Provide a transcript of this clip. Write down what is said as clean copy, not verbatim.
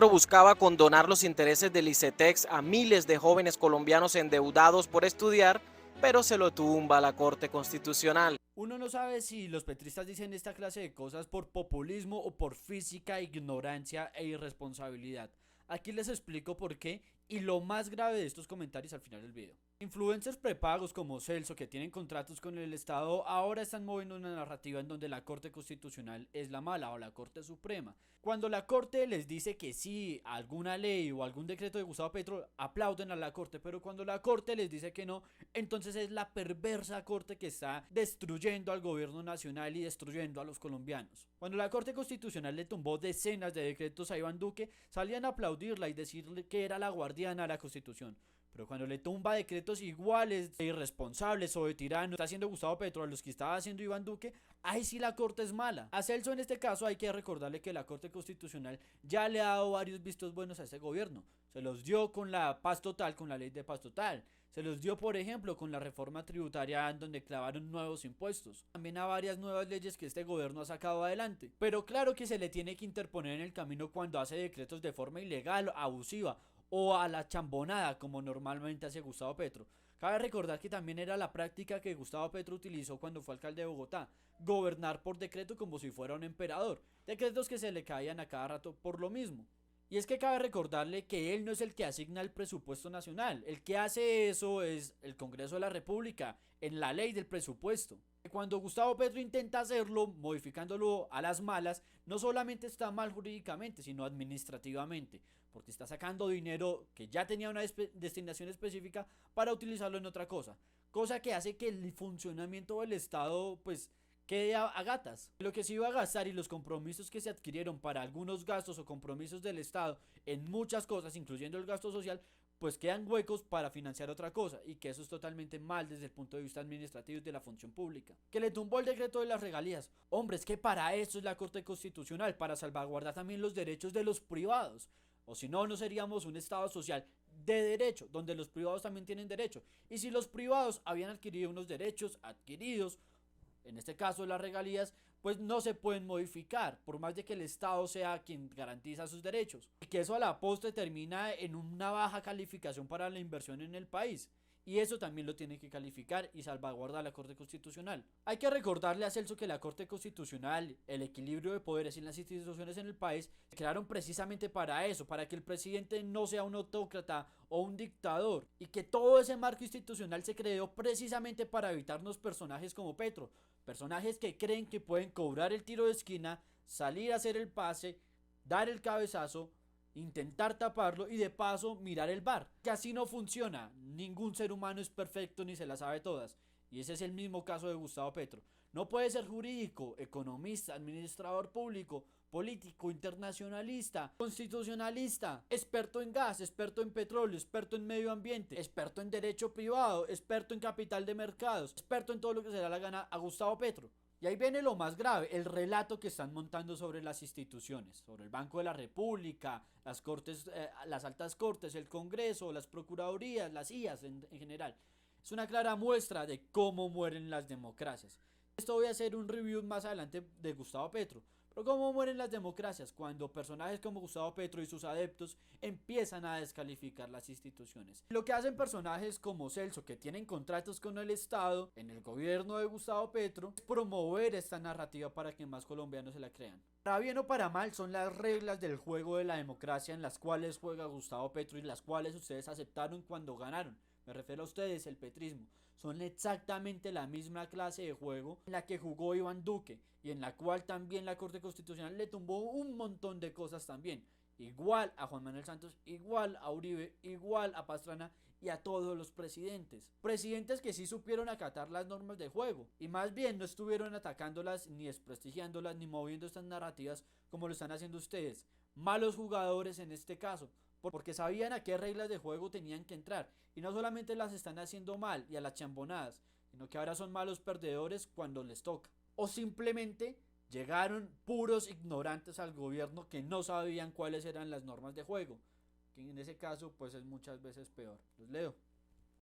Buscaba condonar los intereses del ICETEX a miles de jóvenes colombianos endeudados por estudiar, pero se lo tumba la Corte Constitucional. Uno no sabe si los petristas dicen esta clase de cosas por populismo o por física ignorancia e irresponsabilidad. Aquí les explico por qué y lo más grave de estos comentarios al final del video. Influencers prepagos como Celso, que tienen contratos con el Estado, ahora están moviendo una narrativa en donde la Corte Constitucional es la mala o la Corte Suprema. Cuando la Corte les dice que sí a alguna ley o algún decreto de Gustavo Petro, aplauden a la Corte, pero cuando la Corte les dice que no, entonces es la perversa Corte que está destruyendo al gobierno nacional y destruyendo a los colombianos. Cuando la Corte Constitucional le tumbó decenas de decretos a Iván Duque, salían a aplaudirla y decirle que era la guardiana de la Constitución. Pero cuando le tumba decretos iguales de irresponsables o de tiranos, está haciendo Gustavo Petro a los que estaba haciendo Iván Duque, ahí sí la Corte es mala. A Celso en este caso hay que recordarle que la Corte Constitucional ya le ha dado varios vistos buenos a este gobierno. Se los dio con la paz total, con la ley de paz total. Se los dio, por ejemplo, con la reforma tributaria en donde clavaron nuevos impuestos. También a varias nuevas leyes que este gobierno ha sacado adelante. Pero claro que se le tiene que interponer en el camino cuando hace decretos de forma ilegal, abusiva o a la chambonada como normalmente hace Gustavo Petro. Cabe recordar que también era la práctica que Gustavo Petro utilizó cuando fue alcalde de Bogotá, gobernar por decreto como si fuera un emperador, decretos que se le caían a cada rato por lo mismo. Y es que cabe recordarle que él no es el que asigna el presupuesto nacional, el que hace eso es el Congreso de la República, en la ley del presupuesto. Cuando Gustavo Petro intenta hacerlo, modificándolo a las malas, no solamente está mal jurídicamente, sino administrativamente, porque está sacando dinero que ya tenía una destinación específica para utilizarlo en otra cosa que hace que el funcionamiento del Estado pues quede a gatas. Lo que se iba a gastar y los compromisos que se adquirieron para algunos gastos o compromisos del Estado en muchas cosas, incluyendo el gasto social, pues quedan huecos para financiar otra cosa, y que eso es totalmente mal desde el punto de vista administrativo y de la función pública. Que le tumbó el decreto de las regalías. Hombre, es que para eso es la Corte Constitucional, para salvaguardar también los derechos de los privados. O si no, no seríamos un Estado social de derecho, donde los privados también tienen derecho. Y si los privados habían adquirido unos derechos adquiridos, en este caso las regalías, pues no se pueden modificar, por más de que el Estado sea quien garantiza sus derechos. Y que eso a la postre termina en una baja calificación para la inversión en el país. Y eso también lo tiene que calificar y salvaguardar la Corte Constitucional. Hay que recordarle a Celso que la Corte Constitucional, el equilibrio de poderes y las instituciones en el país, se crearon precisamente para eso, para que el presidente no sea un autócrata o un dictador, y que todo ese marco institucional se creó precisamente para evitarnos personajes como Petro, personajes que creen que pueden cobrar el tiro de esquina, salir a hacer el pase, dar el cabezazo, intentar taparlo y de paso mirar el bar. Que así no funciona. Ningún ser humano es perfecto ni se la sabe todas. Y ese es el mismo caso de Gustavo Petro. No puede ser jurídico, economista, administrador público, político, internacionalista, constitucionalista, experto en gas, experto en petróleo, experto en medio ambiente, experto en derecho privado, experto en capital de mercados, experto en todo lo que se le da la gana a Gustavo Petro. Y ahí viene lo más grave, el relato que están montando sobre las instituciones, sobre el Banco de la República, las cortes, las altas cortes, el Congreso, las procuradurías, las IAS en general. Es una clara muestra de cómo mueren las democracias. Esto voy a hacer un review más adelante de Gustavo Petro. Pero ¿cómo mueren las democracias? Cuando personajes como Gustavo Petro y sus adeptos empiezan a descalificar las instituciones. Lo que hacen personajes como Celso, que tienen contratos con el Estado, en el gobierno de Gustavo Petro, es promover esta narrativa para que más colombianos se la crean. Para bien o para mal, son las reglas del juego de la democracia en las cuales juega Gustavo Petro y las cuales ustedes aceptaron cuando ganaron. Me refiero a ustedes, el petrismo. Son exactamente la misma clase de juego en la que jugó Iván Duque y en la cual también la Corte Constitucional le tumbó un montón de cosas también. Igual a Juan Manuel Santos, igual a Uribe, igual a Pastrana y a todos los presidentes. Presidentes que sí supieron acatar las normas de juego y más bien no estuvieron atacándolas, ni desprestigiándolas, ni moviendo estas narrativas como lo están haciendo ustedes. Malos jugadores en este caso, porque sabían a qué reglas de juego tenían que entrar y no solamente las están haciendo mal y a las chambonadas, sino que ahora son malos perdedores cuando les toca. O simplemente llegaron puros ignorantes al gobierno que no sabían cuáles eran las normas de juego, que en ese caso pues es muchas veces peor. Los leo.